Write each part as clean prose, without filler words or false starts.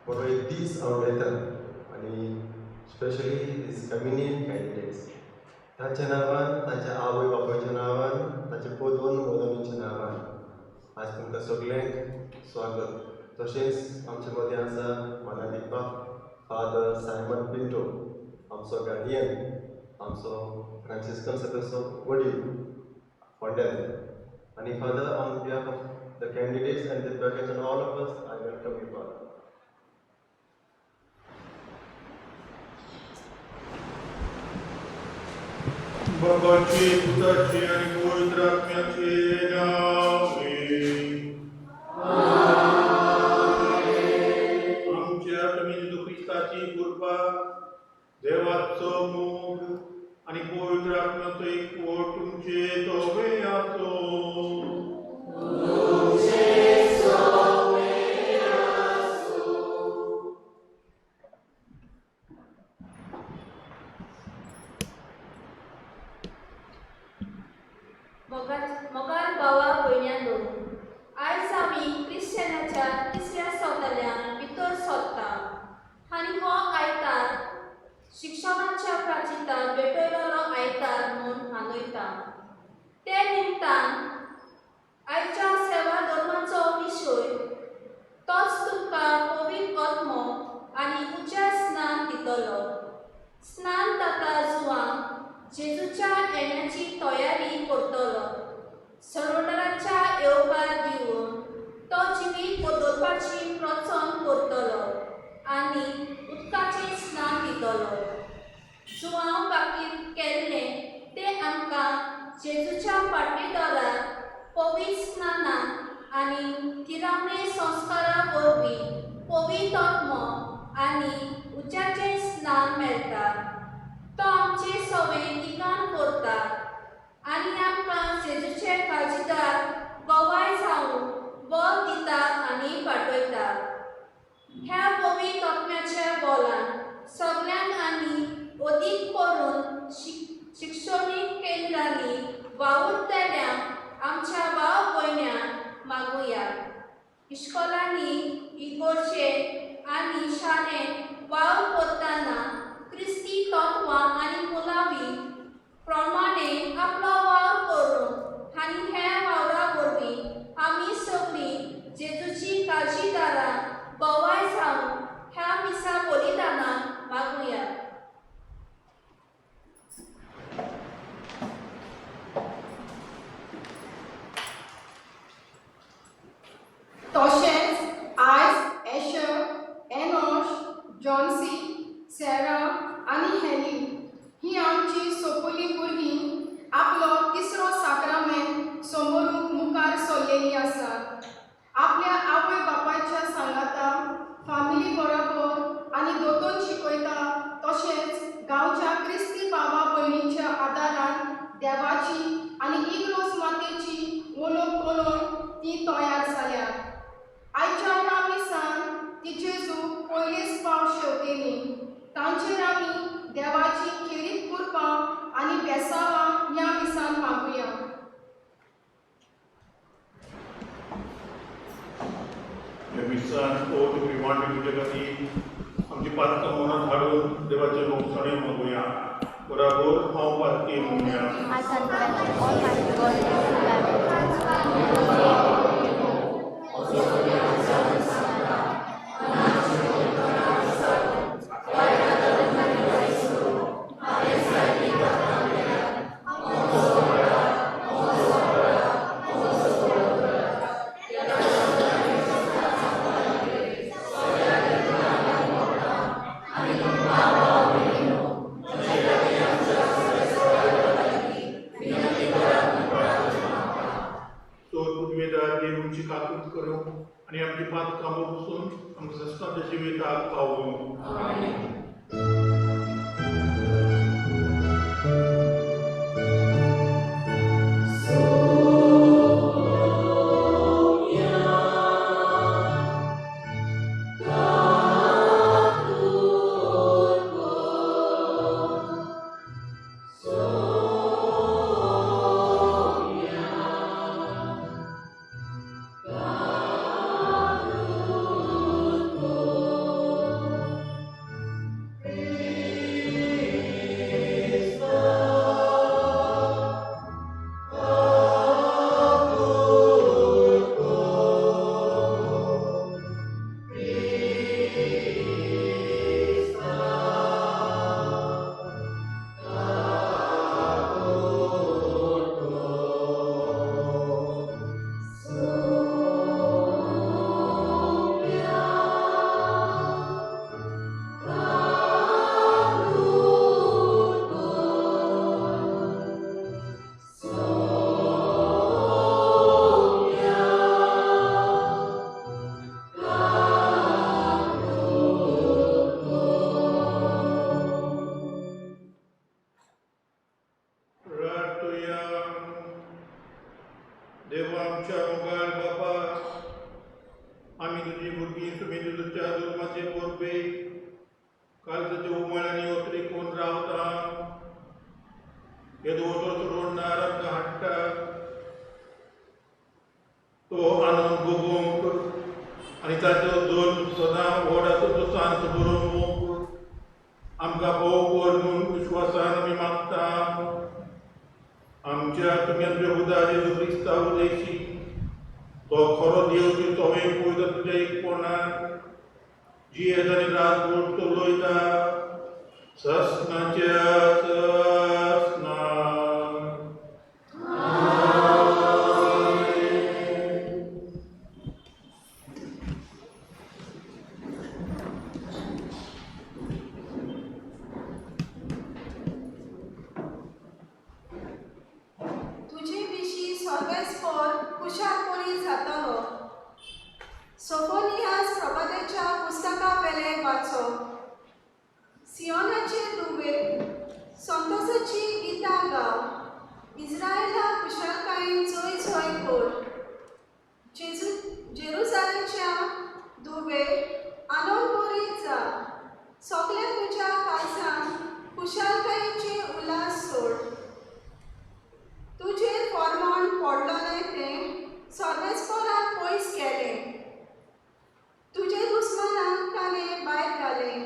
Boro एक दीस आवडटा आनी स्पेशली दीस कम्युनियन कॅन्डिडेट्स ताच्या नांवान ताच्या आवय बापायच्या नांवान ताच्या पोदोन मोदनीच्या नांवान आज तुमकां सगळ्यांक स्वागत. तशेंच आमचे मदीं आसा मानादीपा फादर सायमन पिंटो, आमचो गार्डियन, आमचो फ्रांसिस्कन सदस्यो वडील फोंड्यान. आनी father on behalf of the candidates and the parents and all of us I welcome you father. बाबाचे, पुताचे आणि पवित्र आत्म्याचे नावे. आमच्या कमी जेजू ख्रिस्ताची कृपा, देवाचो मोग आणि पवित्र आत्म्याचो एकवट तुमचे सोबे आसो. मोगाल भावा भयण्यांनो, आयज आमी क्रिश्चनाच्या तिसऱ्या सौतल्यान भितर सरता आनी हो आयतार शिक्षणाच्या प्राचितान भेटयलोलो आयतार म्हूण मानयता. ते निमतान आयच्या सेवा धर्माचो विशय तोच तुमकां पवित्र आत्मो आनी उज्या स्नान दितलो. स्नान जाता जुवांक जेजूच्या येण्याची तयारी करतलो. सरोवराच्या येवकार दिवन तो जिवीत बदलपाची प्रचन करतलो आनी उदकाचें स्नान दितलो. जुवांव बाकीर केल्ले ते आमकां जेजूच्या पाटणेदारार पवित्र स्नानान आनी तिरावणे संस्कारा वरवीं पवित्र आत्मो आनी उज्याचें स्नान मेळटा. तो आमचे सवय निगान करता आनी आमकां जेजूचे काळजीदार गोवाय जावन बळ दिता आनी पाठयता. ह्या पवित्र आत्म्याच्या बोलान सगळ्यांक आनी अदीक करून शिक्षणीक केंद्रांनी वावुरतल्यांक आमच्या भाव भयण्यांक मागुया. इश्कोलांनी इगोर्जे आनी शाळेंत वावर करतना क्रिस्ती तत्वां आनी मुलावी प्रमाणे आपलो वावर करून आनी हे वावरा वरवीं आमी सगळीं जेजूची काळजीदारां गोवाय जावन ह्या मिसा बलिदानाक मागुया. तशेंच आयज एशर, एनोश, जॉन्सी, सॅरा आनी हेली ही आमची सोपोली भुरगीं आपलो तिसरो साक्रामेंत समोरूंक मुखार सरलेलीं आसात. आपल्या आवय बापायच्या सांगाता, फामिली बरोबर आनी दोतोर शिकयता, तशेंच गांवच्या क्रिस्ती भावा भयणींच्या आदारान देवाची आनी इग्रोज मातेची वळख करून ती तयार जाल्या. आयच्या ह्या मिसान ती जेजू पयलीच पावट शेवटेली. तांचेर आमी देवाची खेरीत कृपा आनी बेसावां ह्या मिसान मागुया. ह्या मिसान तुमी वांटे तुजे खातीर आमची पातकां मनांत हाडून देवाचे मोगसाणें मागुया. बराबर हांव पातकी म्हणया. काकूट करूं आनी आमची पात कामो पसून आमकां सस्तांच्या जिविताक पावूं. देवा आमच्या मोगाळ बापा, आम्ही तुझी भुरगीं तुमी तुझ्या जल्माचे पोरबे काल तुज्या उमाळ्यांनी ओतरी कोण रावता येदो वचो सोडून नारांक हाडटा तो आनंद भोगूंक आनी ताचो दोन सदां व्हड आसा तो सांत बरोवंक आमकां भोव कर म्हूण विश्वासान आमी मागता. आमच्या तुमी आमच्या खुदा जेजू क्रिस्ता उदेशी तो खरो देव जी तोवें पळयता तुज्या एकपणान जी येदांनी रात भर चलयता सस्नाच्या सस्ना. सोफोनियास प्रभातेच्या पुस्तका वेले वाचो. सियोनाचे दुवे संतोषाची गितां गाव. इस्रायला कुशळकायेन चोय चोय कर. जेरुसालेमच्या दुवे आनंदभरी जा. सगळ्या तुज्या काळजान कुशळकायेचे उल्हास सोड. तुजेर फर्मोण पडलोलें तें सर्वेस्परान पयस केलें. तुजे दुस्मनांक ताणें भायर घालें.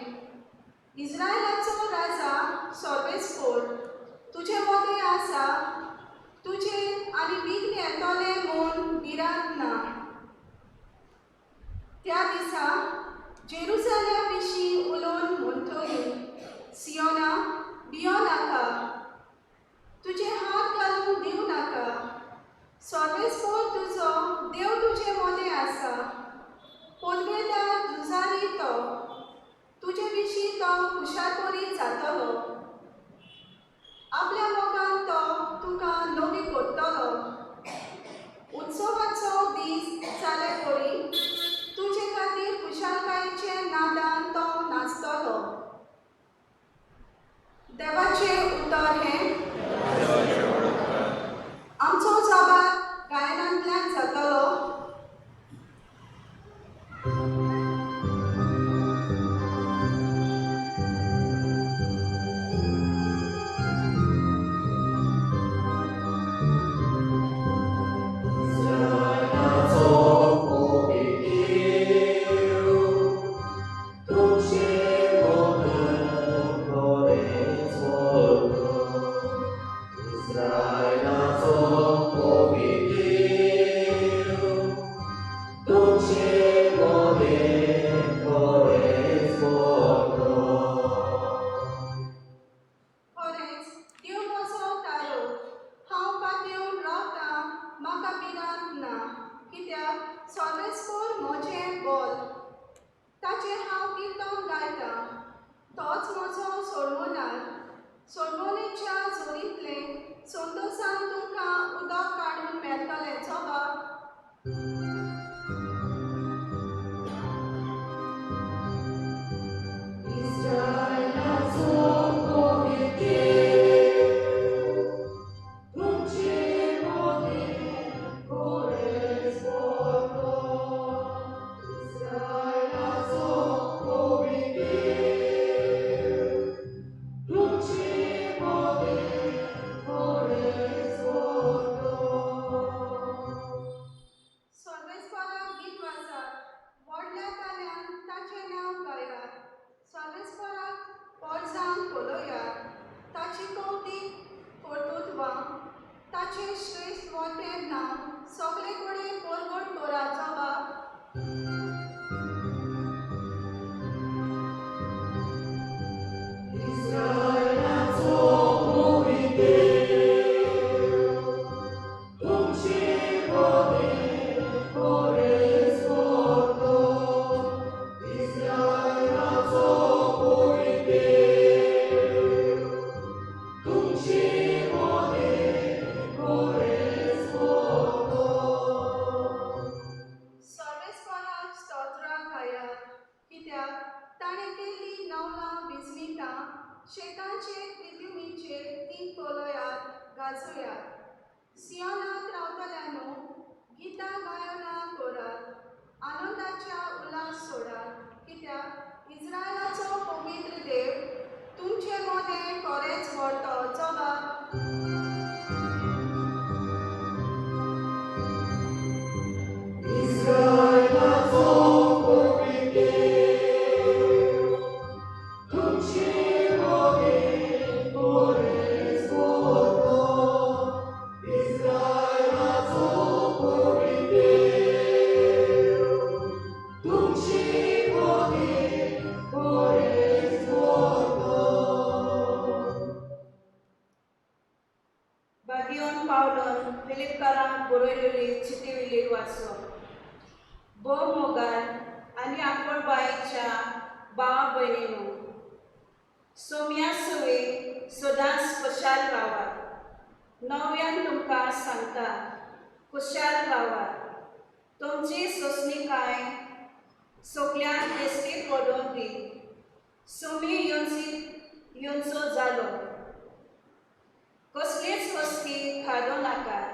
इस्रायलाचो राजा सर्वेस्पर तुजे मदें आसा. तुजे आनी विघ्न येतोले म्हूण भिरांत ना. त्या दिसा जेरुसालेमा विशीं उलोवन म्हणटली, सियोना भियो नाका, तुजे हात घालून दिवं नाका. सर्वेस्पर तुजो देव तुजे मदें आसा. पोलवेदार झुजारी तो. तुजे विशीं तो हुशारपरी जातलो. आपल्या मोगान तो तुका नवी करतलो. उत्सवाचो दीस जाले परी तुजे खातीर कुशळकायेचे नादान तो नाचतलो. देवाचें उतर हें आमचो जबाब गायनांतल्यान जातलो. सोडवणेच्या जोरींतले संतोषान तुमकां उदक काडून मेळटलें. वाजोया. सियोनात रावतल्यांनो, गितां गायना करात, आनंदाच्या उल्हास सोडात, कित्याक इस्रायलाचो पवित्र देव तुमचे मोदें खरेंच व्हरतो जगाक. बादियोन पावलोन फिलिपकारांक बरयलेली चिटी विलेट वाचो. भोव मोगाल आनी आंकोळबायेच्या भावा भयणींनो, सोम्या सवे सदांच खुशाल रावात. नव्यान तुमकां सांगता, खुशाल रावात. तुमची सोंसणीकाय सगळ्यांक येसतीत व्हडोवन दी. सोमी येवचो जालो. कसलीच वस्ती खादो नाकात,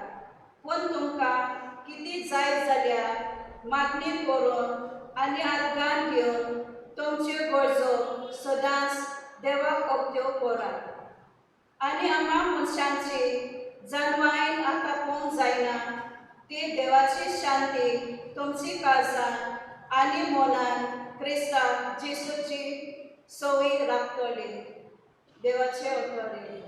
पूण तुमकां कितें जाय जाल्यार मागणी करून आनी आर्गान घेवन तुमच्यो गरजो सदांच देवाक उक्त्यो करात. आनी आम्हा मनशांची जानवायन आतापोवंक जायना ती देवाची शांती तुमची काळजान आनी मनान क्रिस्तांव जेसूची सवय राखतली. देवाचे अवतरे.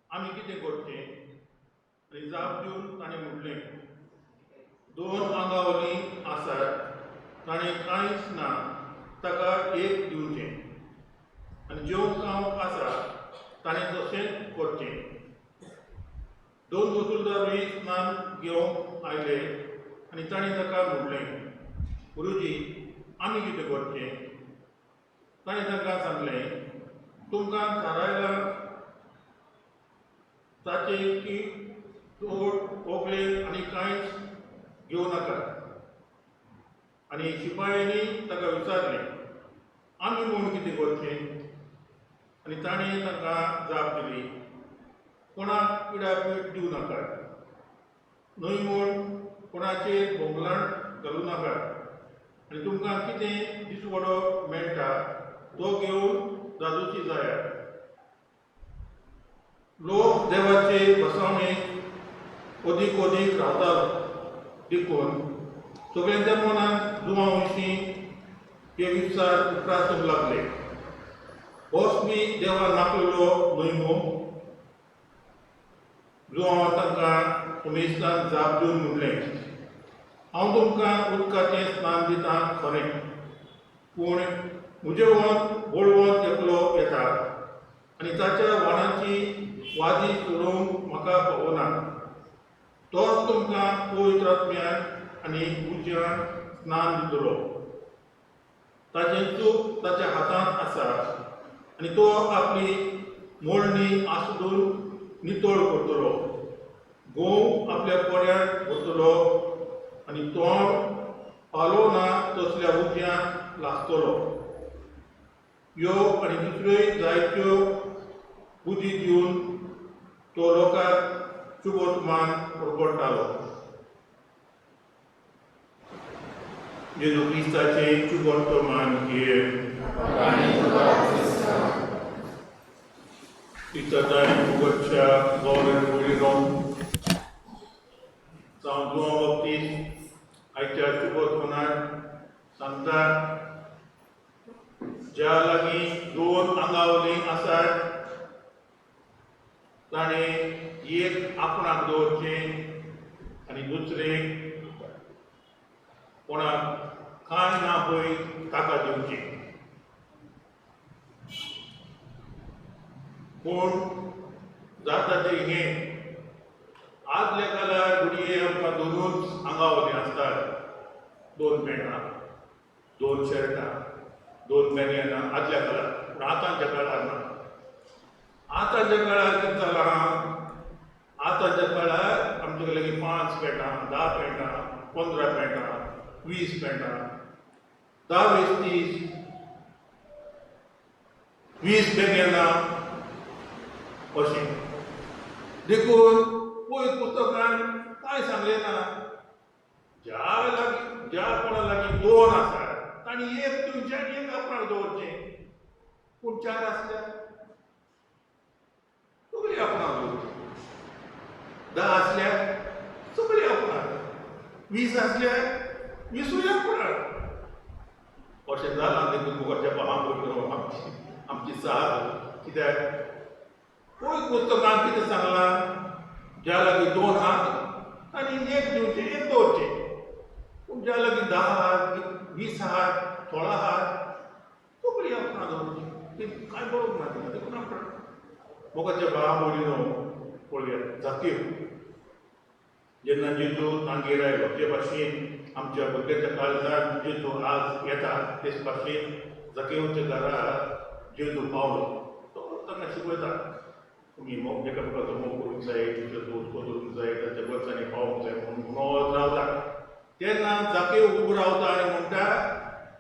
आमी कितें करचें? आनी जाप दिवन ताणें म्हटलें, दोन आंगावली आसात, ताणें कांयच ना, ताका एक दिवचें. आनी जेवंक खावंक आसा, ताणें तशेंच करचें. दोन वसूलदारूय स्नान घेवंक आयले आनी ताणें ताका म्हटलें, गुरुजी, आमी कितें करचें? ताणें ताका सांगलें, तुमकां थारायलां ताचे की तोड ओगले आनी कांयच घेवं नाका. आनी शिपायांनी ताका विचारलें, आमी म्हूण कितें करचें? आनी ताणें तांकां जाप दिली, कोणाक पिडापीड दिवं नाका, न्हय म्हूण कोणाचेर बोंगलाण घालूं नाका. आनी तुमकां कितें दिसवडो मेळटा तो घेवन जादूची जायात. लोक देवाचे बसवणेक अदीक अदीक रावतालो देखून सगळ्यांच्या मनांत जुवां विशीं हे विचार उप्रासूंक लागले. होच बी देवा नापलेलो न्हय मू? जुवां तांकां उमेस्तान जाप दिवन म्हणलें, हांव तुमकां उदकाचें स्नान दितां खरें, पूण म्हजें वळवंत एकलो येता आनी ताच्या वाणाची वादी सोडूंक म्हाका फावना. तोच तुमकां पवित्र आत्म्यान आनी उज्यान स्नान दितलो. ताचें चूक ताच्या हातांत आसा आनी तो आपली मोडणी आसडून नितळ करतलो. घोव आपल्या पोड्यात वतलो आनी तोंड पालो ना तसल्या उज्यांत लागतलो. ह्यो आनी दुसऱ्योय जायत्यो बुदी दिवन तो लोकांक शुभवर्तमान पुरवडटालो. जेजू क्रिस्ताचे शुभवर्तमान घे. इतताय फुगतच्या गौरव बोलिरोन जावं जुआंव बाप्तीस्त आयच्या शुभवर्तमानांत सांगता ज्या लागीं दोन आंगावलीं आसात ताणें एक आपणाक दवरचें आनी दुसरें कोणाक कांय ना पळय ताका दिवचें. पूण जाता तें हें आदल्या काळार घडये आमकां दोनूच आंगावलीं आसतात. दोन पॅण्टां, दोन शर्टां, दोन बॅनियनां आदल्या काळार. पूण आतांच्या काळार ना. आतांच्या काळार कितें जालां, आतांच्या काळार आमचे लागीं 5 पॅण्टां, 10 पॅण्टां, 15 पॅण्टां, 20 पॅण्टां, 10 वेस्टीज, 20 बॅनियनां अशें. देखून पळय पुस्तकान कांय सांगलें ना. ज्या कोणा लागीं 2 आसात तांणी एक दिवचें आनी एक आपणाक दवरचें. पूण 4 आसल्यार सगळीं आपणाक दवरचीं. 10 आसल्यार सगळीं आपणाक, 20 आसल्यार 20 आपणाक. अशें जालां. देखून मुखारच्या भावांक आमची साथ. कित्याक पळय पुस्तकान कितें सांगलां, ज्या लागीं 2 आहात आनी एक दिवचें, एक दवरचें. पूण ज्या लागीं 10 आहात, 20 आहात, 16 आहात, सगळीं आपणाक दवरचीं. तें कांय बरोबर ना. तिका देखून आपण मोगाच्या भावा भयणीनो पळयात. जाकेव जेन्ना जेजू तांगेर आयलो ते भाशेन आमच्या भुरग्याच्या काळजांत जेजू आज येता तेच भाशेन जाकेवच्या घरार जेजू पावलो. तो तांकां शिकयता, तुमी एकामेकाचो मोग करूंक जाय, तुमचे दोस्त करूंक जाय, ताच्या वर्सांनी पावूंक जाय म्हणून उणो रावता. तेन्ना जाकेव उबो रावता आनी म्हणटा,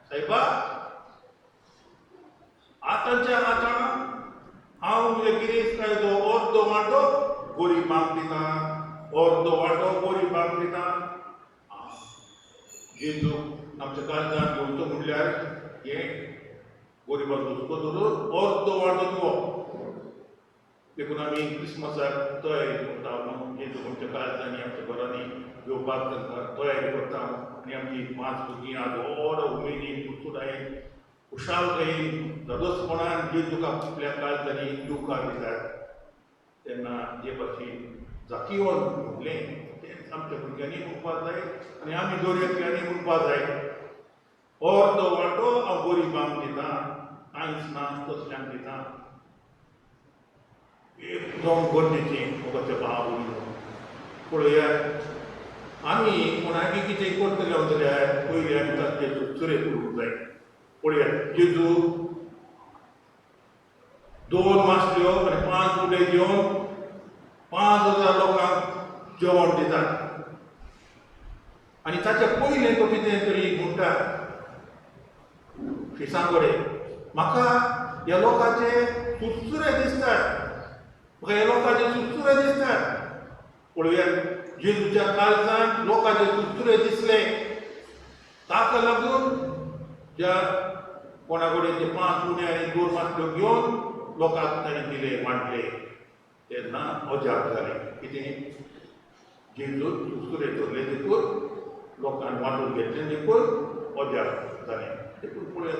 सायबा आतांच्या आतां हांव म्हज्या गिरेस्तकायेचो अर्दो वांटो गरीबांक दिता, अर्दो वांटो गरीबांक दिता. जेजू आमच्या काळजांत घेवचो म्हणल्यार हें गरीबाचो हुस्को धरून अर्दो वांटो दिवप. देखून आमी क्रिस्मसाक तयारी करता न्हू. जेजू आमच्या काळजांनी आमच्या घरांनी येवपाक तांकां तयारी करता आनी आमची 5 भुरगीं आज व्हड उमेदीन उत्सुकायेन खुशालकायेन धडोसपणान जेजूक आपल्या काळजांनी येवकार दितात. तेन्ना जे भाशेन जाकेवान म्हणलें तें आमच्या भुरग्यांनी म्हणपाक जाय आनी आमी दर्यातल्यांनी म्हणपाक जाय. अर्दो वांटो हांव गरीबांक दिता, कांयच ना तसल्यांक दिता. एकदम गरजेचें मोगाच्या भावा भयणीनो. पळयात, आमी कोणाकय कितें करतले जाल्यार पयलीं आमी ताचे सुरे करूंक जाय. पळयात, जेजू 2 मासल्यो आनी 5 उडे घेवन 5000 लोकांक जेवण दितात. आनी ताच्या पयलें तो कितें तरी म्हणटा, शिसांगोडे म्हाका ह्या लोकांचे सुसुरे दिसतात, म्हाका ह्या लोकांचे सुसुरे दिसतात. पळयात, जेजूच्या काळजांत लोकांचे सुसुरे दिसले. ताका लागून ज्या कोणा कडेन ते 5 उणे आनी 2 मासल्यो घेवन लोकांक ताणें दिले, वांटले. तेन्ना अजाप जालें. कितें? जेजून सुसुरे धरले देखून लोकांक वांटून घेतले देखून अजाप जालें. देखून पळयात,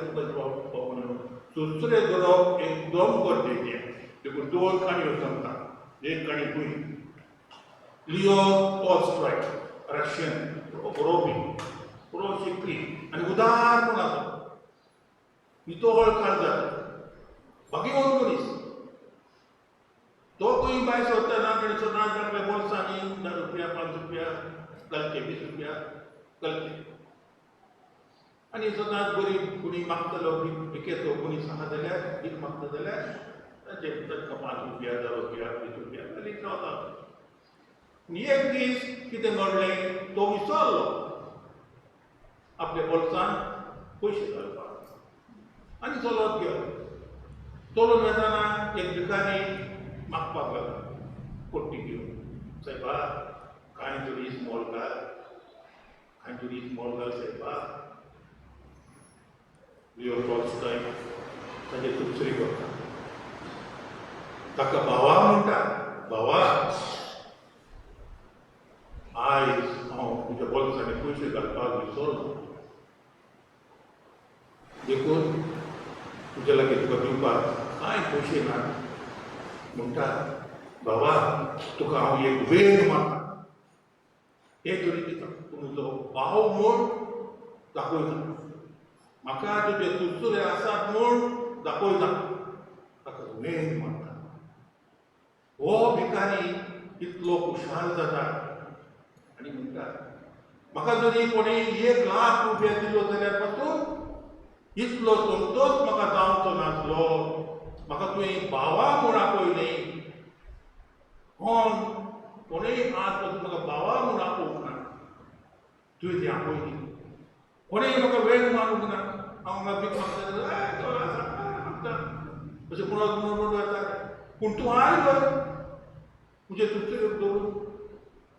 सुसुरे धरप एकदम गरजेचें. देखून 2 काणयो सांगता. एक काणी पळय, लिओ टॉल्स्टॉय, रशियन, बरो शिकली आनी उदार म्हूण आसा. नितोळ काळजाचो भाग्यवान मनीस. तो खंय भायर सरतना ताणें सदांच आपल्या बोल्सांनी 10 रुपया 5 रुपया घालचे, 20 रुपया घालचे. आनी सदांच बरी कोणी मागतलो, विकेचो कोणी आहा जाल्यार भीक मागता जाल्यार तांकां 5 रुपया 10 रुपया 20 रुपया घालीत रावता. एक दीस कितें घडलें तो विसरलो आपल्या बोल्सान पयशे घालपाक आनी चलत गेलो. चलून वेताना एक भिकारी मागपाक लागलो पट्टी घेवन, सायबा कांय तरी स्मॉल घाल, कांय तरी स्मॉल घाल सायबा. लिओ टॉल्स्टॉय ताचे दुसरी करता, ताका भावा म्हणटा, भावा आयज हांव तुज्या बोल्सांनी पयशे घालपाक विसरलो, देखून तुजे लागीं तुका दिवपाक कांय पयशे ना. म्हणटा भावा तुका हांव एक वेद मारता, हे तरी दिता, तूं म्हजो भाव म्हूण दाखयता, म्हाका तुजे सुरसुरे आसात म्हूण दाखयता. ताका वेद मारता. हो भिकारी इतलो खुशाल जाता आनी म्हणटा म्हाका जरी कोणी 1,00,000 रुपया दिलो जाल्यार पासून इतलो संतोष म्हाका जावचो नासलो. म्हाका तुवें भावा म्हूण आपयलें. कोणूय आज पासून म्हाका भावा म्हूण आपोवंक ना. तुवें ती आपयली. कोणूय म्हाका वेळ मारूंक ना. हांव म्हाका भीक मागता अशें म्हणून वता. पूण तूं आयलो तुजे दुसरे दवरून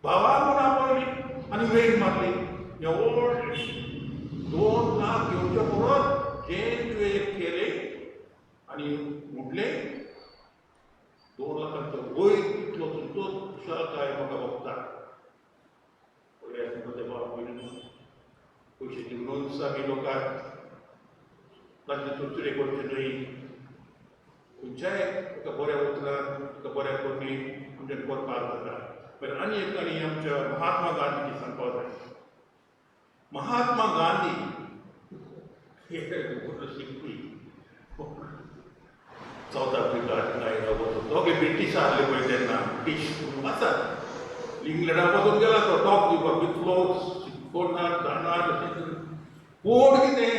भावा म्हूण आपयली आनी वेळ मारली. हें व्हडलें 2,00,000 घेवचे परस जें तुवें केलें आनी म्हटलें 2,00,000च्या वयर इतलो संतोष खुशालकाय म्हाका भोगता. म्हजे भाव भयणी पयशे दिवन सामी लोकांक ताचे दुसरे करचे न्हय. खंयच्याय तुका बऱ्या उतरान तुका बऱ्या कोणी म्हणजे करपाक जाता. पण आनी एक काणी आमच्या महात्मा गांधीची सांगपाक जाय. महात्मा गांधी हे शिकपी साऊथ आफ्रिकांत आयलो वचून दोगे ब्रिटीश आहले पळय तेन्ना ब्रिटीश आसात. इंग्लंडा वचून गेला तो टॉप दिवपाक कितलो शिकवणार जाणार अशें. कोण कितें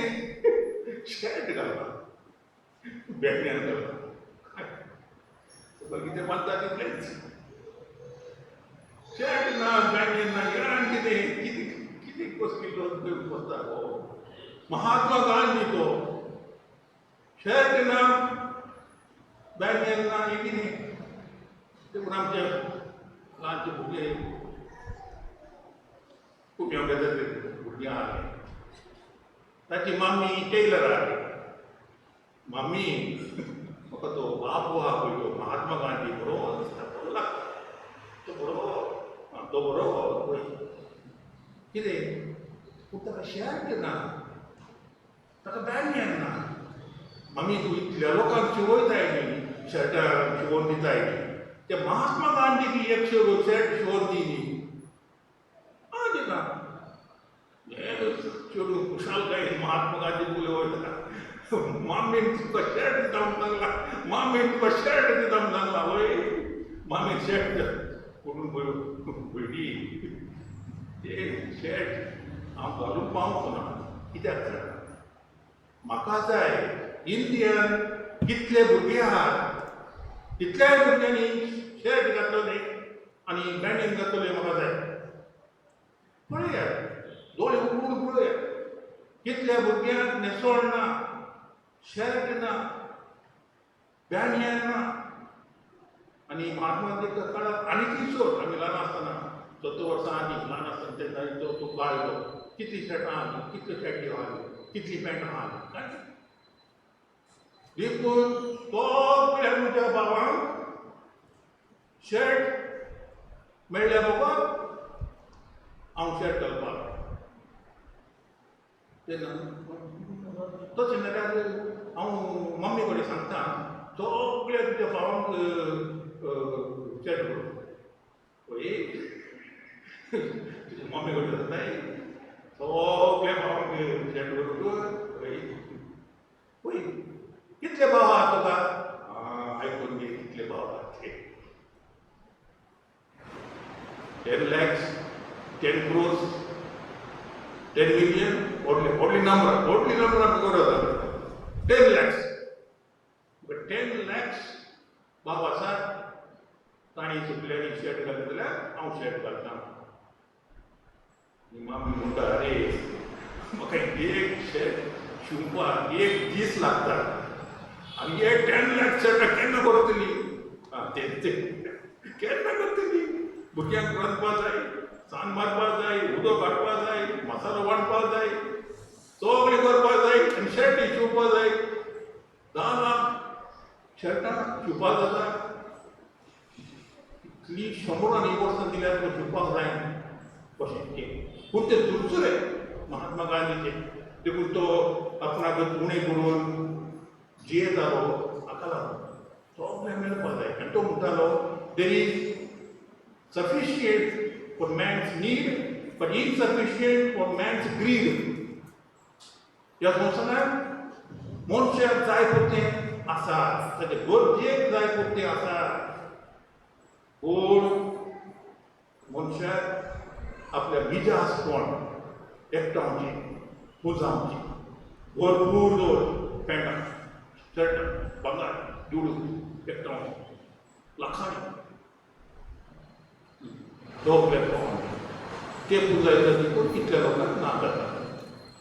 शर्ट घालपाक बॅटऱ्यान घालपाक कितें मानता तितलेंच. शर्ट ना बॅटऱ्यान ना यान कितें कितें कितें कसली बसता गो. महात्मा गांधी तो शर्ट ना बॅटऱ्यान ना हे कितें. देखून आमचे ल्हानचे भुरगे खूब भुरगीं आहले. ताची मामी टेलर आहली. मामी म्हाका तो बाबू आहा पळय तो महात्मा गांधी बरो दिसता, बरो लागता तो बरो पळय कितें. पूण ताका शर्ट ना, ताका बॅटऱ्यान ना. मामी तूं इतल्या लोकांक शिवयताय न्ही, शर्टां शिवोवन दिताय न्ही, ते महात्मा गांधीक एक शर्ट शिवोवन दी न्ही. दिता चेडूं खुशालकाय महात्मा गांधी उलयता. मामीन तुका शर्ट दिता म्हणून लागला, मामीन तुका शर्ट दिता म्हणून लागला. वय मामीन शर्ट करून भयणी ते शर्ट हांव घालून पावचो ना. कित्याक जाणा म्हाका जाय इंडियन कितले भुरगे आहात तितल्याय भुरग्यांनी शर्ट घातलेले आनी बॅंडीन घातलेले म्हाका जाय. पळयात दोळे उगडून पळयात कितल्या भुरग्यांक न्हेसोण ना, शर्ट ना, बॅनियन ना. आनी महात्मा गांधी काळात आनी किशोर आमी ल्हान आसतना 17 वर्सां आदी ल्हान आसतना तेन्ना तो काळलो कितली शर्टां आहली, कितल्यो शर्टी आहल्यो, कितली पॅन्ट आहली काय. देखून सगळ्या म्हज्या भावांक शर्ट मेळ्ळ्या बाबा हांव शर्ट घालपाक. तेन्ना तशें जाल्यार हांव मम्मी कडेन सांगता सगळ्या तुज्या भावांक शर्ट करून पळय. तुज्या मम्मी कडेन सांगताय सगळ्या भावांक शर्ट करून पळय. पळय कितले भाव आहात तुका. आयकून घे कितले भाव आहात ते. 10 lakhs, 10 crores, 10 million, only number गरज 10 lakhs. But 10 lakhs भाव आसात ताणी सुटल्यानी शर्ट घालता जाल्यार हांव शर्ट घालतां. मामी म्हणटा अरे म्हाका एक शर्ट शिवपाक एक दीस लागता आनी हे 10 लाख शर्टां केन्ना करतली? तेच केन्ना करतली? भुरग्यांक रांदपाक जाय, सान्न मारपाक जाय, उदक हाडपाक जाय, मसालो वांटपाक जाय, सगळें करपाक जाय आनी शर्ट शिवपाक जाय. 10 लाख शर्टां शिवपाक जाता? इतली 100 वर्सां दिल्यार तो शिवपाक जायना कशें तें. पूण ते दुसरे महात्मा गांधीचे देखून तो आपणाक उणें करून जियेतालो हाका लागून सगळें मेळपाक जाय. आनी तो म्हणटालो there is sufficient for man's need but insufficient for man's greed. ह्या संवसारांत मनशाक जाय पुरतें आसा, ताचे गरजेक जाय पुरतें आसा, पूण मनशाक आपल्या बिजा आसपण एकठांवची, पुजावची, भरपूर दवर पेंटां शर्टां भांगर दिवडून एकठांवची लाखांनी दोगले ते पुजायता देखून कितल्या लोकांक ना जाता.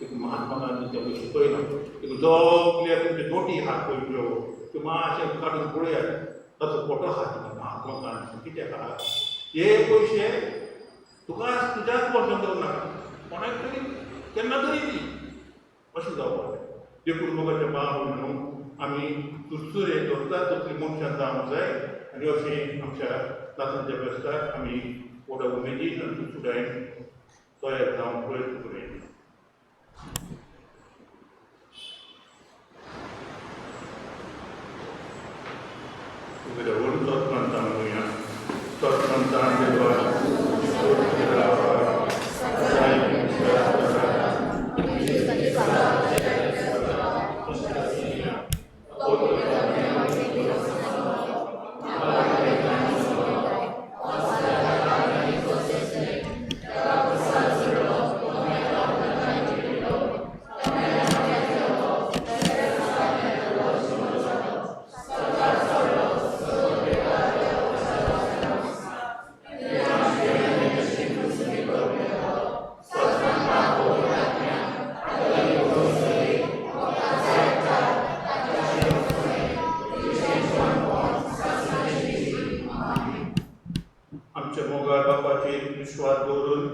एक महात्मा गांधीचे आमी शिकयना एक जगले तुमचे नोटी हात पळयल्यो त्यो मातशें काडून पळयात ताचो फोटो आहा तिका महात्मा गांधी कित्याक आहा. हे पयशे तुका तुज्याच वर्सान दवरनाका, कोणाक तरी केन्ना तरी दी अशें जावपाक जाय. देखून मोगाचे बाब म्हणून आमी सुरसुरे धरतात तसली मनशां जावंक जाय आनी अशें आमच्या तातूंतल्या वेस्ताक आमी व्हडा उमेदीन आनी सुसुडायेन तयार जावन प्रयत्न करूया. व्हडलो तत्वंतान म्हणुया. तत्वंतान देवा विश्वास दवरून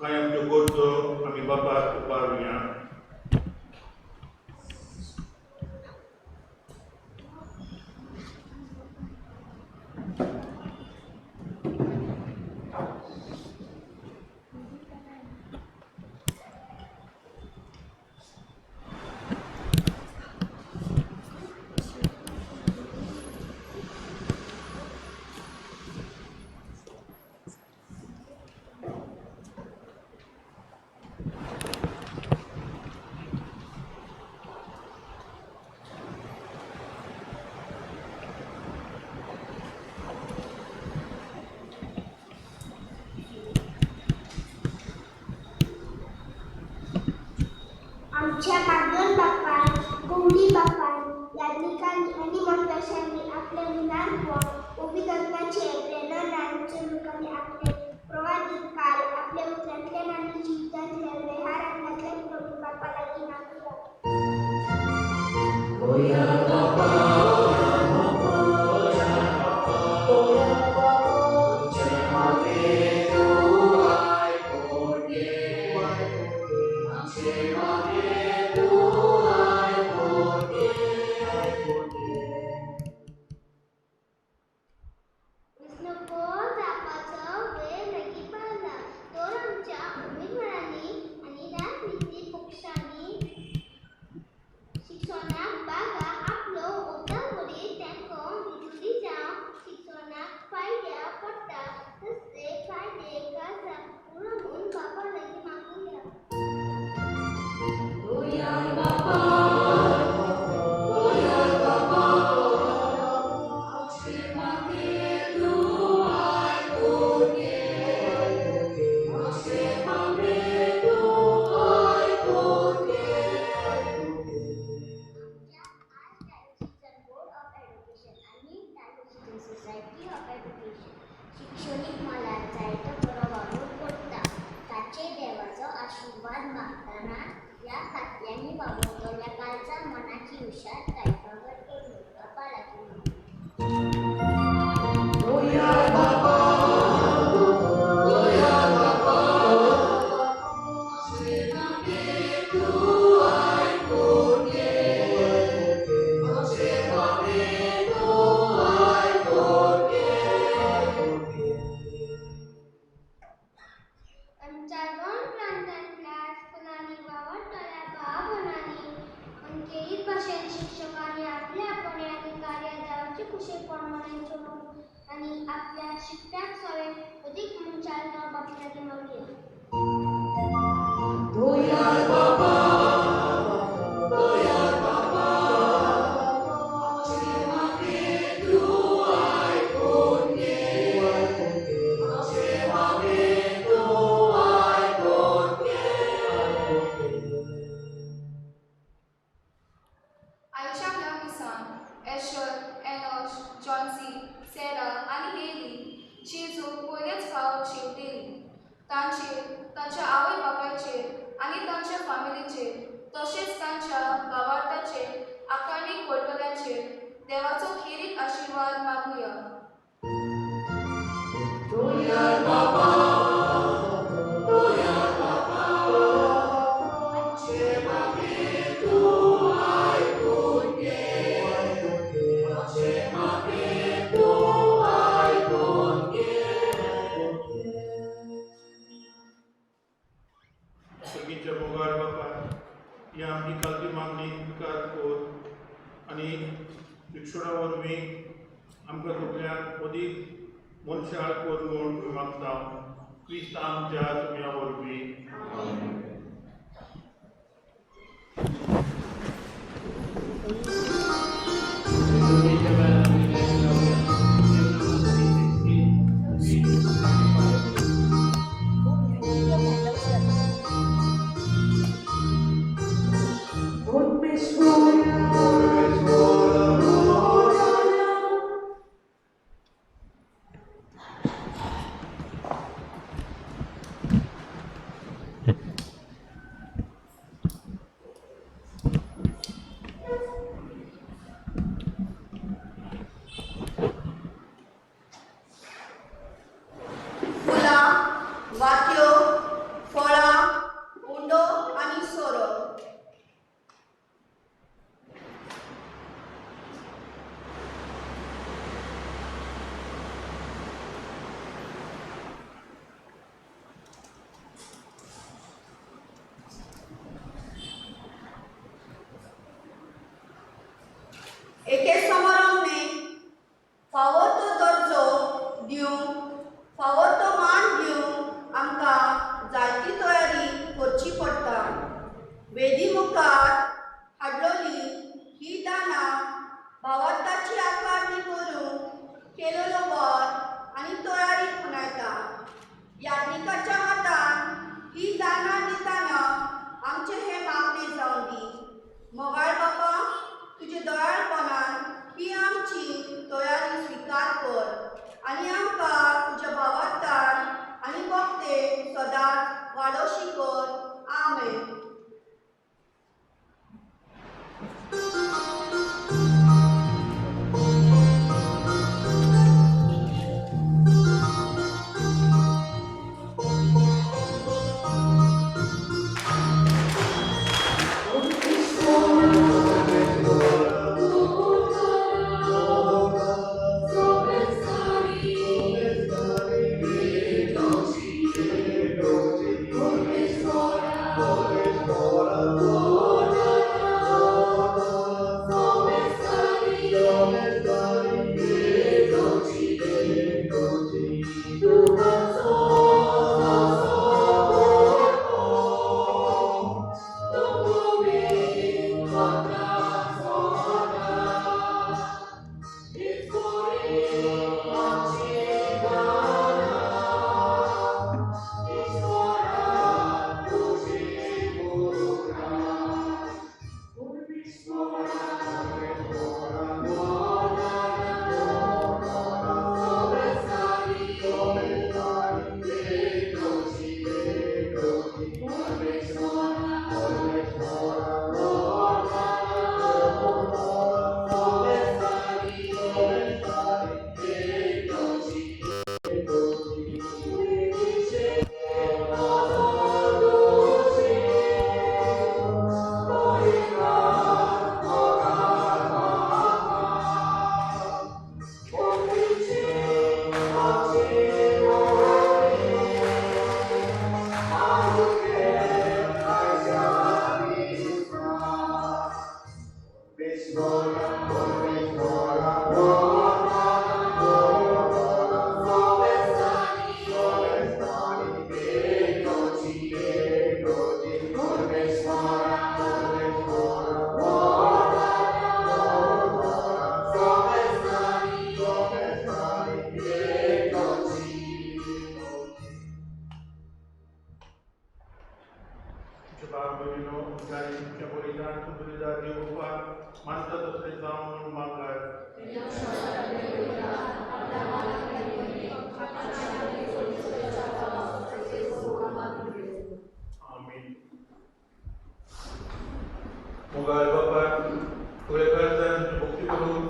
कांय आमच्यो गरजो आमी बापाक उबारुया. आमच्या मागण बापान, गवडी बापान, याज्ञिकांनी आनी मोठ्याशांनी आपल्या मुलांक पवित्रत्वाचे प्रेरणादानाचे लोकांनी आपले प्रवादीत काल आपल्या उतरांतल्यान आनी जिवितांतल्या वेव्हारांतल्यान प्रभू बापा लागीं मागुया. कोंकणी भाशेन शिक्षकांनी आपल्यापणे आनी कार्याजांची कुशळपणाने चलोवन आनी आपल्या शिकप्यांक सवय अदीक मनशालता बापल्याची मागली. आयच्या ह्या दिसान एशर, एनोश, जॉन्सी, सेरा आनी हेली जेजू पयलेच फावट शेवटेली. तांचेर, तांच्या आवय बापायचेर आनी तांच्या फामिलीचेर तशेंच तांच्या भावार्थाचेर आकारणीक वळखल्यांचेर देवाचो खेरीत आशिर्वाद मागुया. सगळींच्या मोगार बापा ही आमची खालची मागणी विकार कोर आनी शिक्षणा वरवीं आमकां सगळ्यांक अदीक मनशाळ कोर म्हूण मागता क्रिस्त आमच्या तुमया वरवीं. मोगाळ बापा तुळे गरजांची भक्ती करून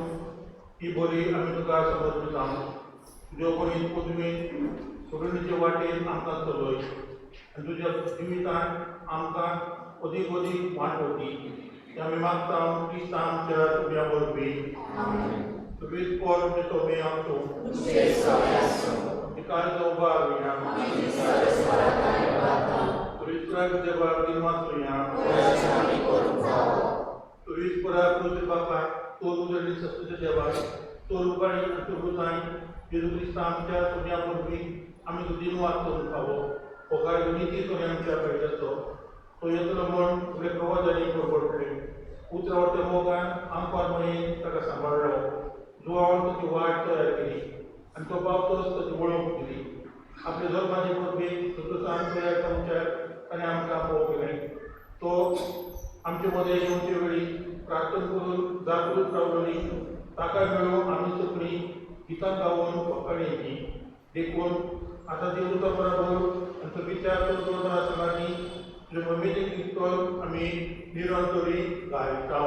ही बोली आम्ही तुका समर्पिता तुज्यो कोणी पदवी सोडणीचे वाटेन आमकां चलय आनी तुज्या जिवितान आमकां अदीक अदीक वाट होती आमी मागता क्रिस्ता आमच्या तुज्या वरवीं तुवेच पर तुजे सोबे आमचो विकार जावपा तुवेच देवाक दिनवास तुवेच परा तुजे बापा तो तुजे सत्य देवा तो रुपाणी तुरुताई जेजू क्रिस्ता आमच्या तुज्या वरवीं आमी तुजी दिनवास करून खावो होकार नीती सोय आमच्या पैशाचो तो येतलो म्हण तुगे प्रवादांनी पडटले उतरावटे मोगान आमकां म्हणून ताका सांबाळ्ळो जुवान तुजी वाट तयार केली आनी तो बाबतोच ताची वळख दिली आपल्या धर्माचे वरवीं सुतसाण तयार संचार आनी आमकां पळोवंक केलें तो आमचे मदें येवचे वेळी प्रार्थना करून जागृत रावलोली ताका मेळून आमी सगळीं गितां गावून फकाडीची देखून आतां देवता बरोबर आनी तो विचार करून आसतानी तुजे मम्मीचे कीर्तन आमी निरंतरी गायता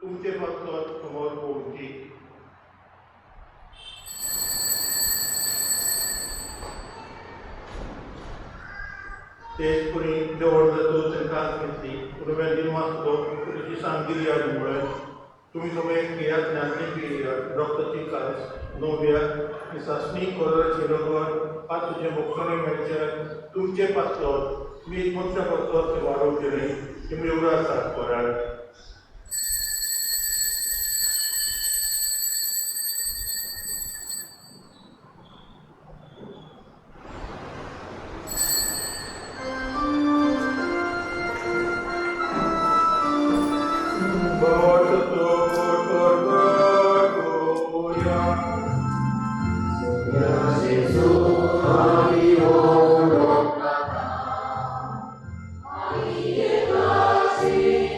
तुमचे फक्त समोर पोवची तेच कोणी जवळ जातो तांकां घेतली उरव्या दिनवासलो तुजी सांग दिली आनी म्हळ्यार तुमी सगळे घेयात ज्ञानची पियात रक्ताची कास नव्यात सासणी कर शिरोगर आज तुझे मोक्षणे मेळचे तुमचे पासलो मी मनशा पासलो वाडोवचें तुमी एवढा साथ करात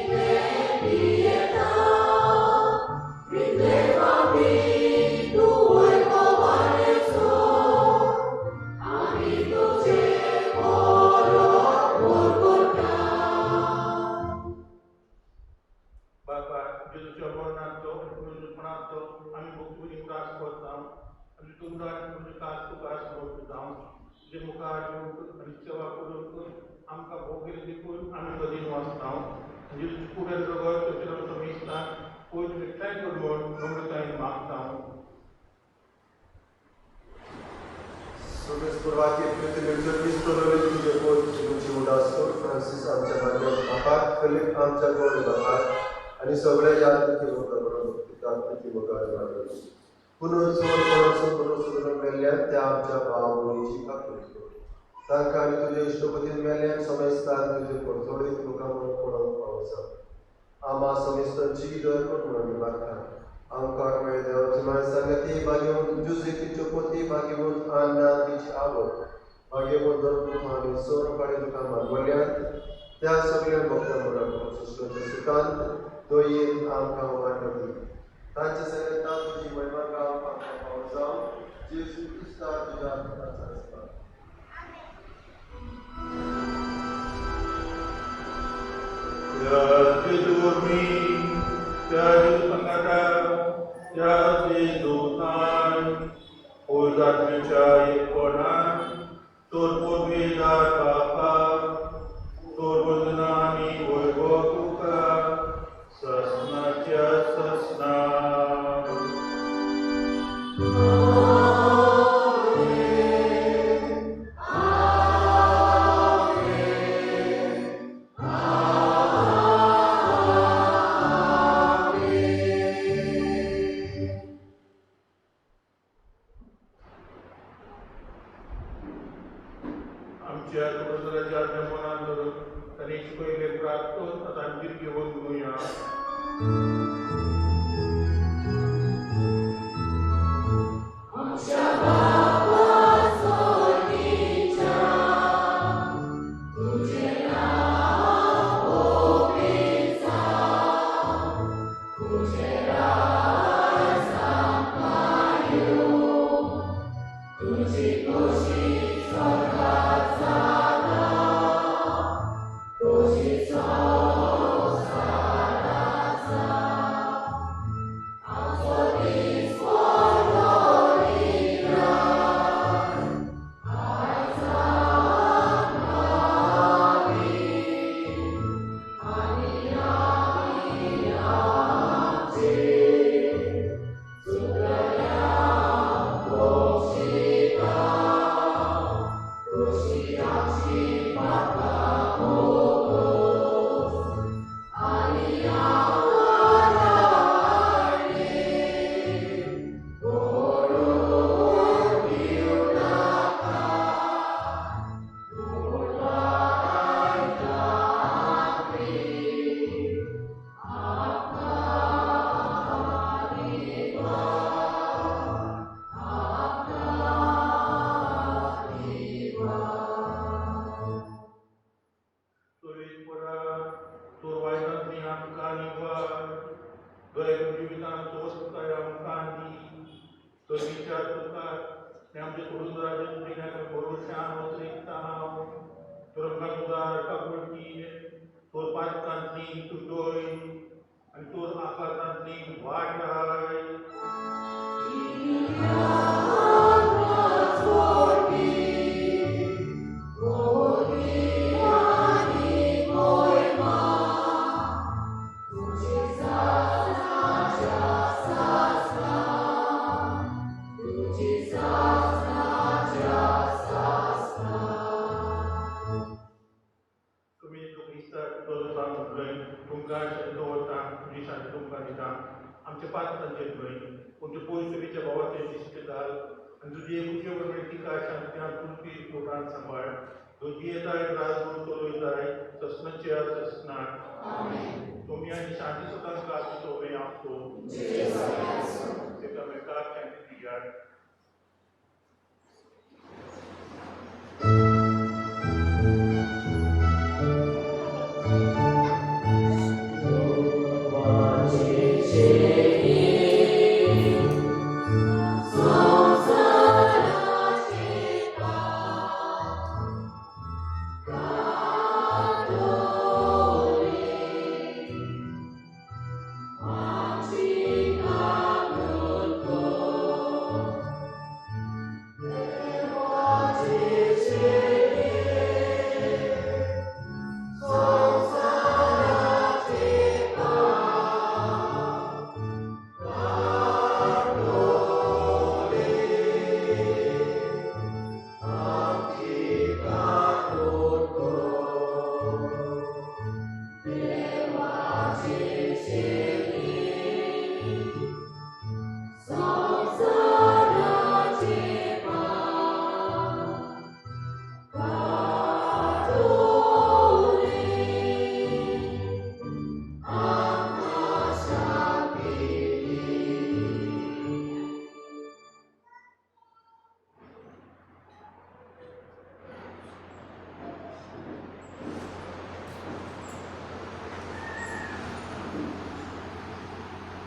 Yeah. सुदान तुझे कास मोठ जाऊन तुझे मुखार आणि सेवा करून आमकां भोगील देखून आमी कधी वाचता म्हणजे पुढे जगत तुझे समेस्तान पयस एकठांय कर म्हूण नम्रतायेन मागता. Somesporwakie prytymyczne historii ludzie polscy ludzi udasło, Francis आमच्या भाग्यात बापाक, फिलिप आमच्या गोड बापाक आणि सगळे यात्री किती वगैरे पुनः सोडून मेल्या त्या आमच्या भावनेची कापणी तांकां आनी तुझे इश्टपतीन मेल्याक समेस्तान तुझे परतोडीत लोकांक पडोवंक पावसा. आमा समेस्तांची दर म्हणून मागता. आमकां मेळ देवाची माणसांगती भाग्यवंत जुजितीच्यो पोती भाग्यवंत अन्ना तिची आवड भाग्यवंत धर्म आनी सोर पाडे तुका मागवल्यात त्या सगळ्या भक्तांक सुश्रोत्या सुखांत दोयेन आमकां वाटली. तांचे सगळ्यांना तुजी महिमा गावपाक आमकां पावस जावं. जेजू क्रिस्ता तुज्या हातांत आसता. आमच्या कुटुंबाच्या मनात धरून त्यांनी पहिले प्रार्थना आता आमची घेऊन घेऊया. आमच्या पात्रांचे कोणते पोलिसच्या भावाचे शिष्टदार आणि तुझी एक टिका शांत्या तुलपी लोकांत सांभाळ तुझी येताय राजदूत चलयताय ससनाच्या ससनाक तुम्ही आणि शांती सदांच काळजी सोबे आमचो एकामेकाक शांती दियात.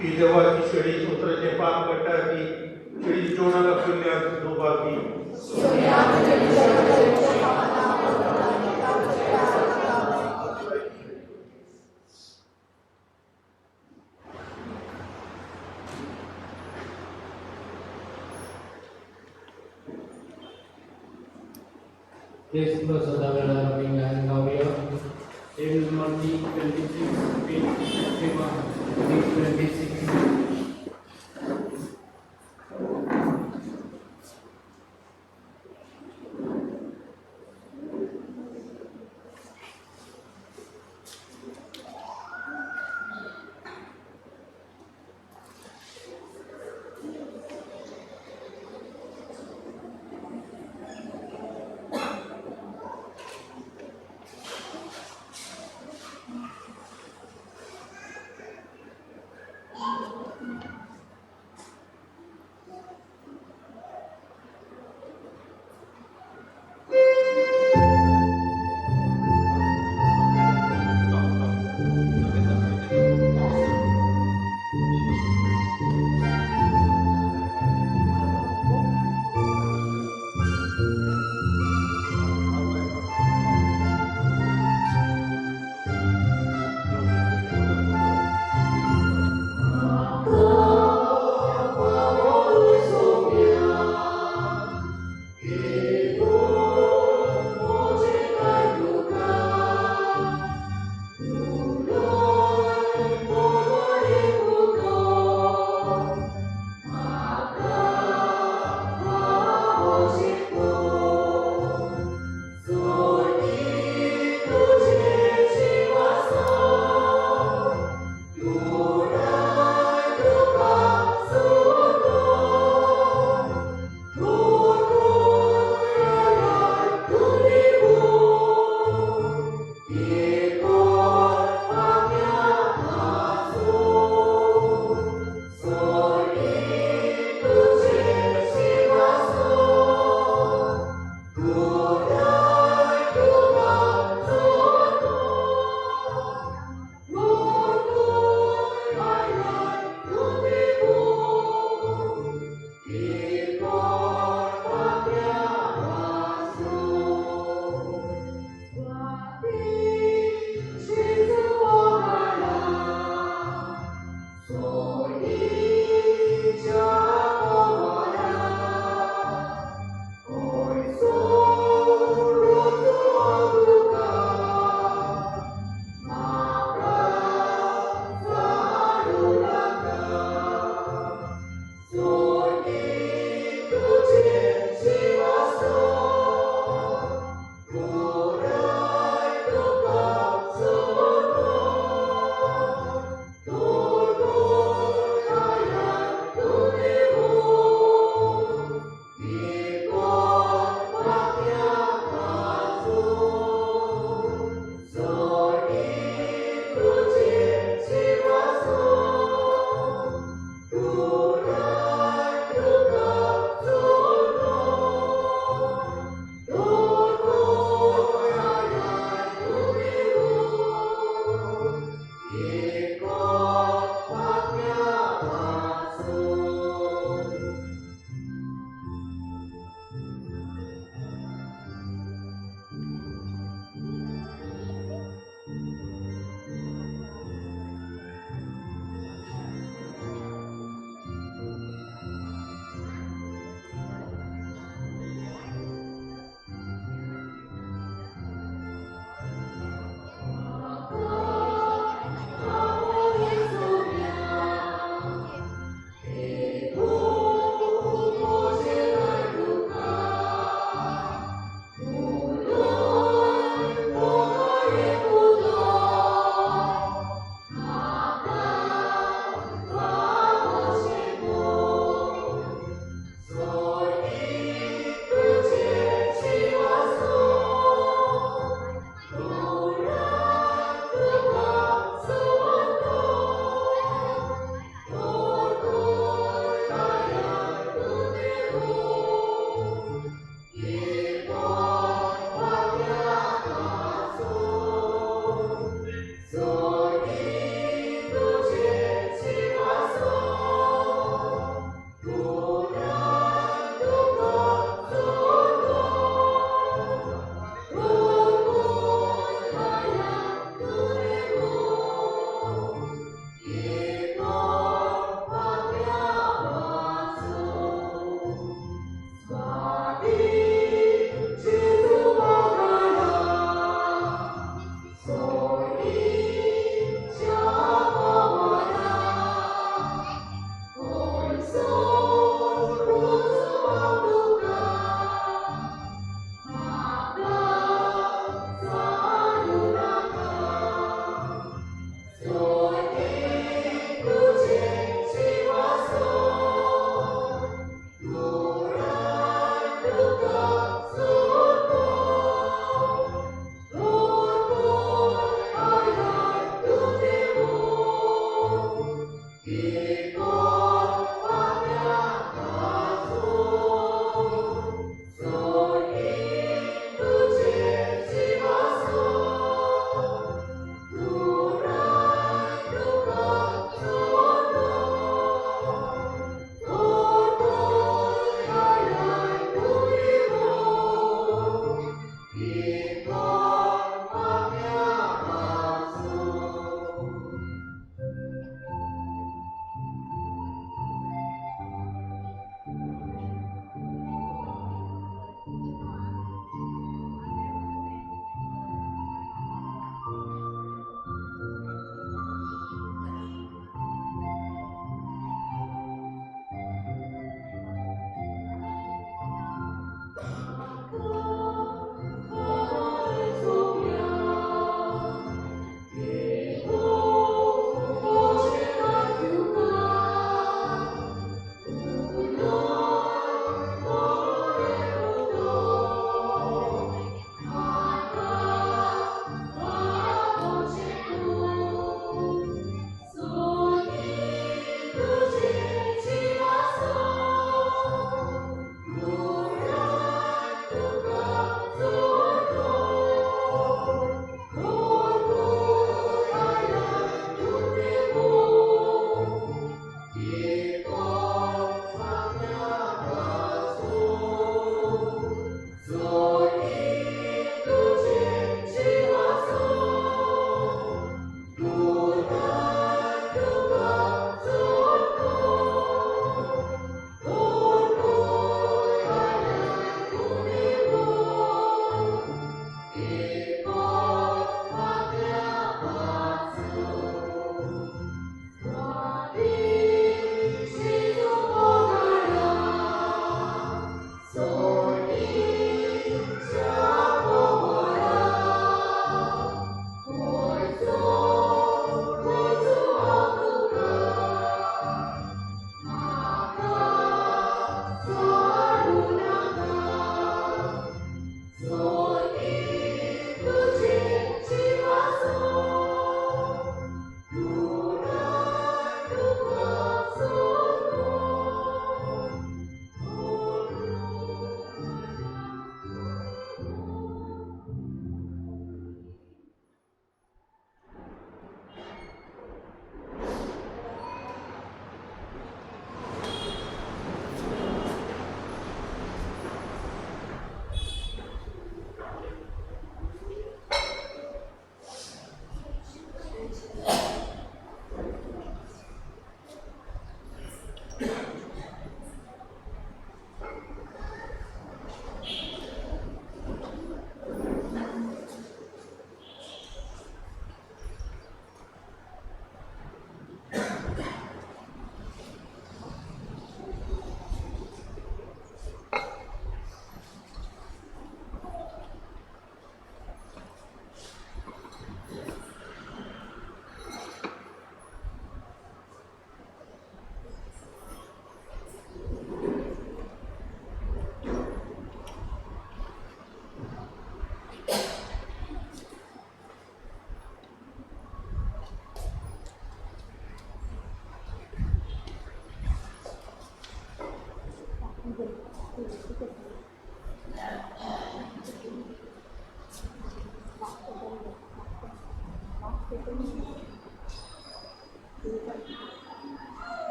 ही देवाची शेळी उतराचे पाप पडटा की शेळी जेवणाला फिरल्या डोबा की Yesus saudara dengan Maria, in Matthew 26, page 26.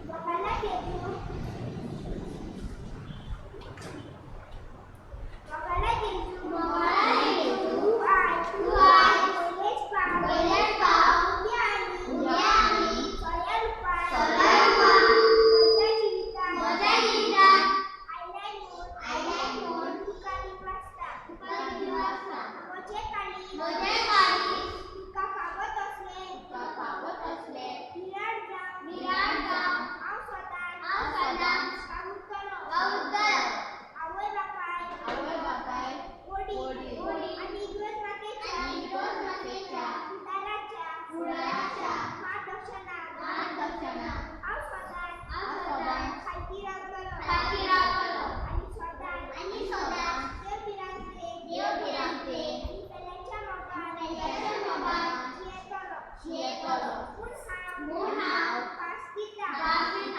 बाबाला घेतो बाबाला घेतो तू आय पहिलेच पाव उद्या आम्ही सगळ्या रूपात माझ्या जीवितात आयला नोट तुका वाचता माझे काळी तुका कागद असले विराट जाव हांव सदां काबूत करो आवय बापाय ओडी आणि इग्रोज मातेच्या फुडाराच्या मात दक्षिणा हांव सदां खालती रावतलो आणि सदां देव भिरांते आणि पेल्याच्या मोगान जियेतलो म्हूण हांव पास दिता आमेन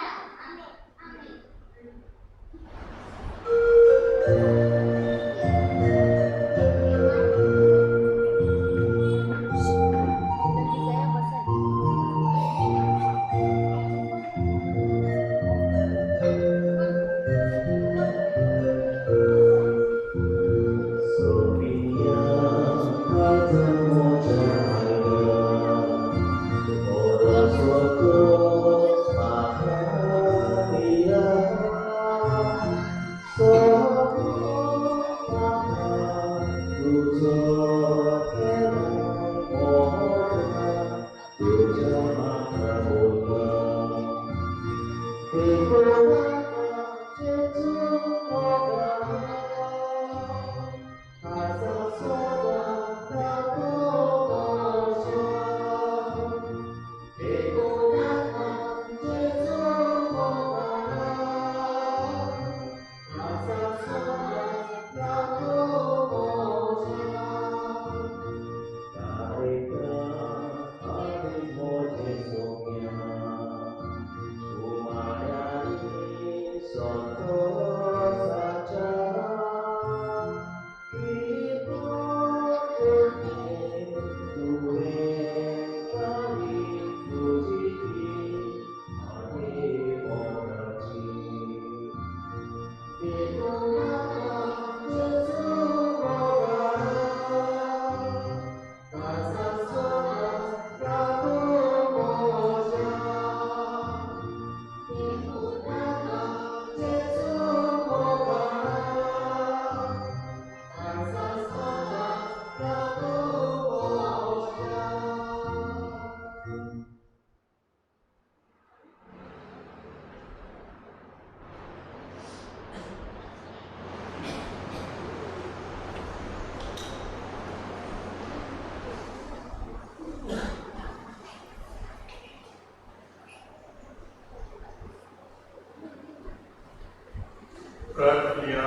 प्रार्थना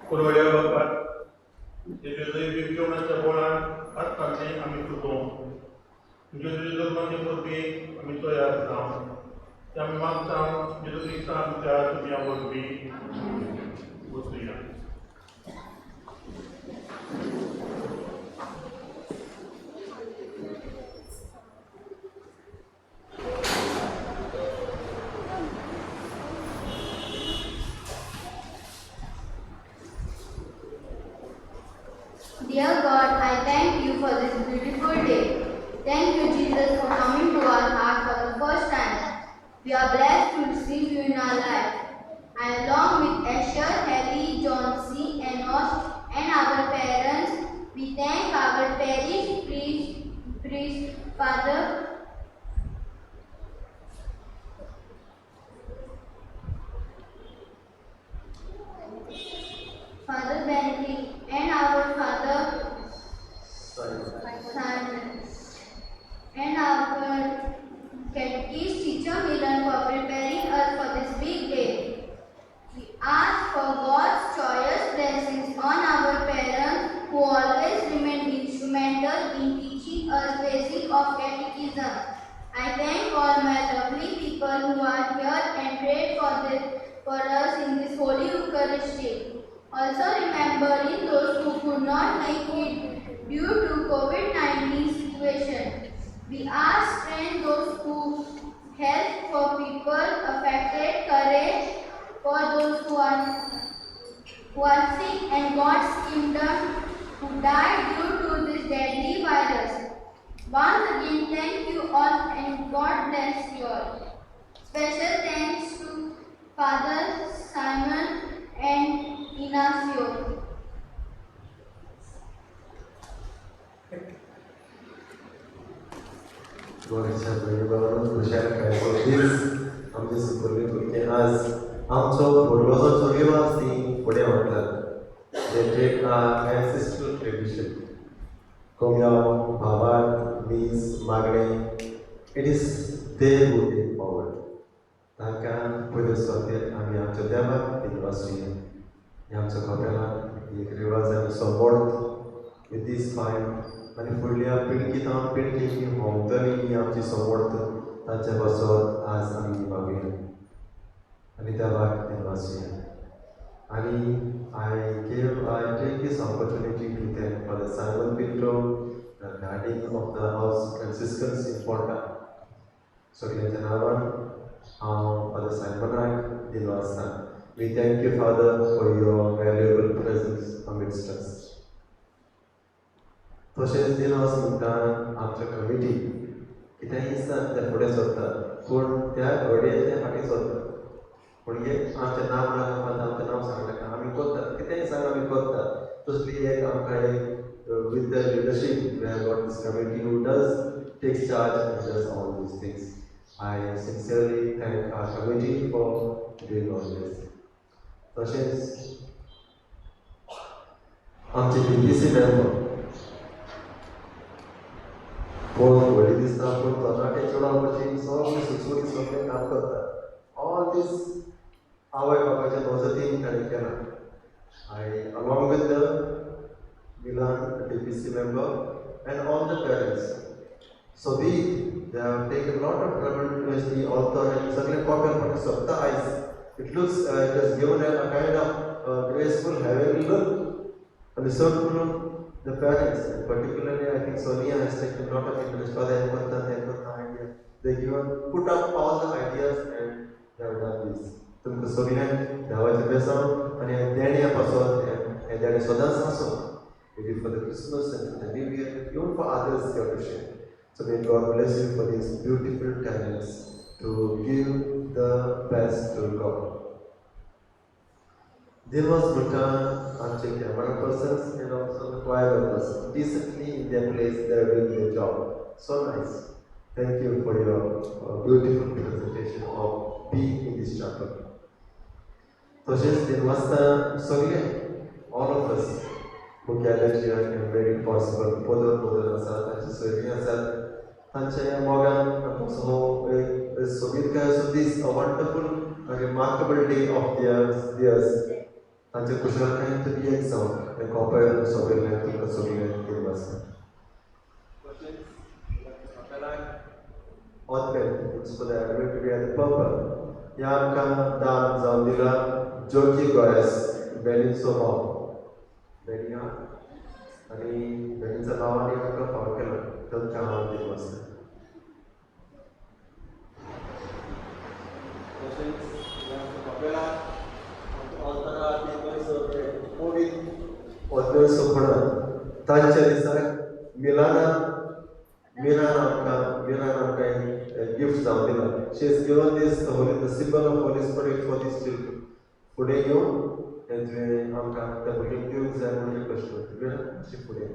कुरवड्या बापात तेजे दैवीक जेवणाच्या बोळान हात घालणे आमी तुको तुजे तुजे जल्माचे परबी आमी तयार जावं ते आमी मागता जेजू क्रिस्ता आमच्या तुमया वरवीं बसुया Dear God, I thank you for this beautiful day. Thank you, Jesus, for coming to our heart for the first Catechist Teacher Milan for preparing us for this big day. We ask for God's joyous blessings on our parents who always remain instrumental in teaching us basics of catechism. I thank all my lovely people who are here and prayed for us in this Holy Eucharistic. Also remembering those who could not make it due to COVID-19 situation. We ask strength those who help for people affected, courage for those who are sick, and God's kingdom who died due to this deadly virus. Once again, thank you all and God bless you all. Special thanks to Father Simon and Ignacio. गोरेच्या बरोबर खुशाल खेळपट्टीच आमचे सुपुर्वी भुरगे आज आमचो भुरगोचो चलयो ती फुडें व्हरतात. They take our ancestral tradition. Komyaw, Bhavat, Mies, Magne, it is they who take forward. तांकां पयलो सोपेर आमी आमच्या देवाक दिनवासुया. हे आमच्या कपेलान एक रिवाज आमी समोर्थ with these five आनी फुडल्या पिळगीतां पिळगीं होंवतली ही आमची समोर्थ ताच्या बसत आज आमी मागुया आनी देवाक दिनवासुया. आनी I take this opportunity to thank Father Simon Pinto, the guardian of the house Franciscans in Porta. सगळ्यांच्या नांवान हांव Father Simon दिनवासता. We thank you, Father, for your valuable presence amidst us. तशेंच दिनवास म्हणटा आमच्या कमिटी कित्याक दिसता ते फुडें सरता पूण त्या घडयेन ते फाटीं सरता. पूण एक आमचें नांव नाका आमचें नांव सांगनाका आमी करतात कितेंय सांग आमी करतात. तसली एक आमकां एक with the leadership we have got this committee who takes charge and does all these things. I sincerely thank our committee for doing all this. तशेंच आमचे BBC member कोण व्हडली दिसता पूण तरणाटे चेडवां भशेन सगळीं सुचोवणी सगळें काम करता. All this आवय बापायच्या मजतीन ताणें केलां. I along with the Milan DPC member and all the parents. So they have taken a lot of trouble towards the altar and सगळे कॉपेल फाटीं सरता आयज. It looks it has given a kind of graceful heavenly look. And so the parents, and particularly I think Sonia has taken a lot of interest. Father, idea. They put up all the ideas and they have done this. तुमकां सगळ्यांक देवाचें बेसांव आनी देण्या पासून हे देणे सदांच आसूं. Maybe for the Christmas and for the New Year, even for others you have to share. So may God bless you for these beautiful talents to give the best to God. There was आमचे camera persons and also the choir members decently in their place. They are doing their job. So nice. Thank you for your beautiful presentation of being in this chapel. तशेंच दिनवासता सगळे all of us who gathered here and made it possible. पोदर आसात तांचे सोयरी आसात तांचे मोगान आमचो सोबीतकाय so this a wonderful a remarkable day of theirs. तांचे कुशलकायेन तरी एक जावन हे कॉपेल सगळ्यांक तुमकां सगळ्यांक दिनवासता. Oddbell, it's for the advent to be at the purple. ह्या आमकां दान जावन दिला जोगी गोयस बेनीचो भाव बेनिया आनी बेनीच्या नांवांनी आमकां फावो केलो तांकां हांव दिनवासता. तशेंच ह्या कॉपेलाक ऑल्तरार कोवीड ऑल्तर सोपणात तांच्या दिसाक मिलान आमकां गिफ्ट जावन दिला. She is given this the symbol of holy spirit for these children. फुडें येवन हे तुवें आमकां त्या भुरग्यांक दिवंक जाय म्हणून रिक्वेस्ट करता अशी फुडें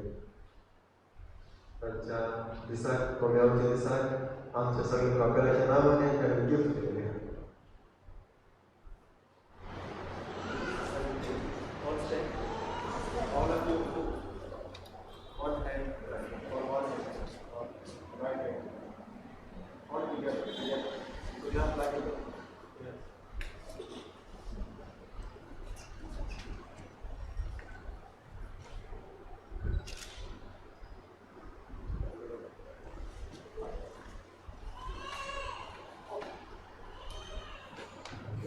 तांच्या दिसाक कोम्यावच्या दिसाक आमच्या सगळ्या कॉपेलाच्या नांवांनी ताणें गिफ्ट केलें. All of you, one hand for one hand, right hand, all together.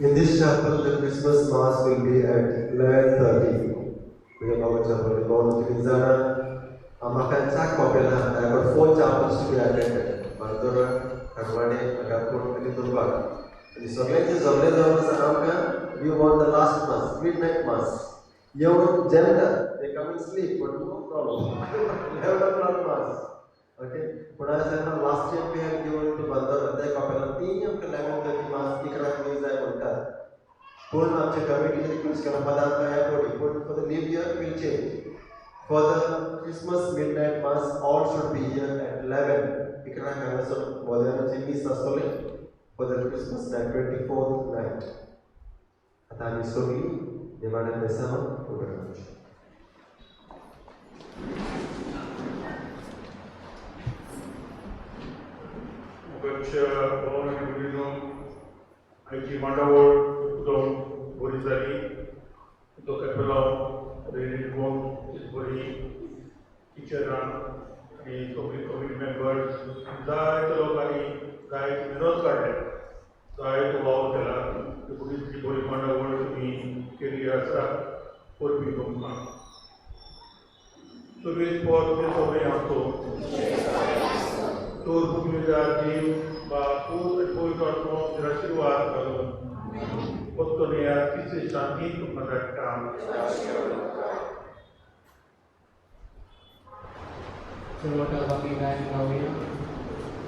In this chapel, the Christmas Mass will be at 11:30. Punya Bawa Chapel, di bawah di sana, makan cak kopela. There are 4 chapels to be attended. Bandura, Karwade, Agapur, and Turba. The Soviet Sanamka, we want the last Mass, midnight Mass. Your gender, they come and sleep, but no problem. 11 o'clock Mass. Okay, पुन्हा सांगा last time we have given to Bandar त्या कॉपीला 3 am 11:30 मास इकडे news आहे म्हणतात पूर्ण आमच्या कमिटीने request केला पदार्थ आहे पण for the new year will change for the Christmas midnight mass all should be here at 11 इकडे कांगासो बोलण्याची miss असतले for the Christmas night 24th night आता आम्ही सगळी देवाने बेसामा उभं Polonia Budino, Aiki Mandawar, Udon, Borizali, Dokapelo, Renikon, Isbori, Kichara, and committee members, Zai Tolokari, Guy Minot Garden, Zai to Lautela, the Buddhist Bori Mandawar to me, Kiriasa, for Bikomka. So we support this away also. Tur Bumida Jim, Bapu, and Poitorno, Rashirwar, Postonia, Kisi Shanti to Madatam. Total working time now here.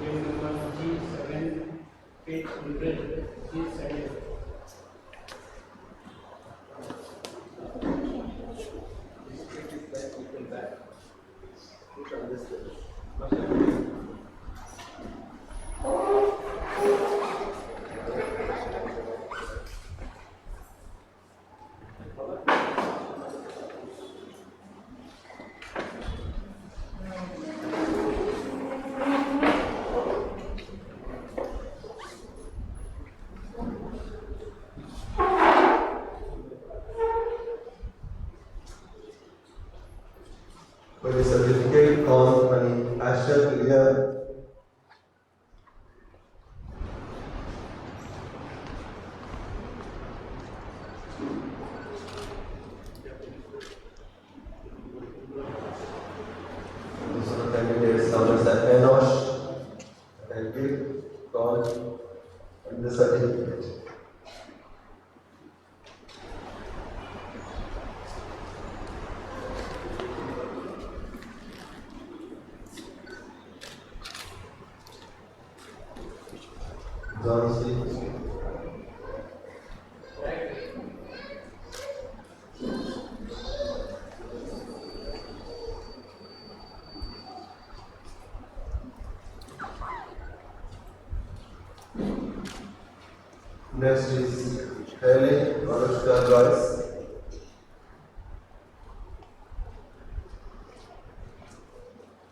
Unit number G7, page 100, G7. For the certificate on Asher Clear. This one candidate Thomas Enosh and give call and the certificate. John C. Next is Haley Anushka Joyce.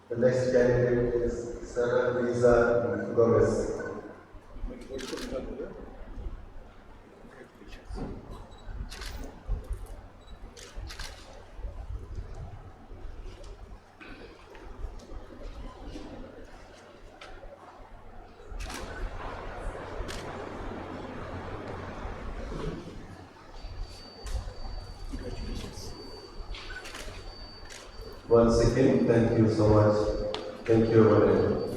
The next candidate is Sarah Lisa Gomez. Once again, thank you so much. Thank you, everyone.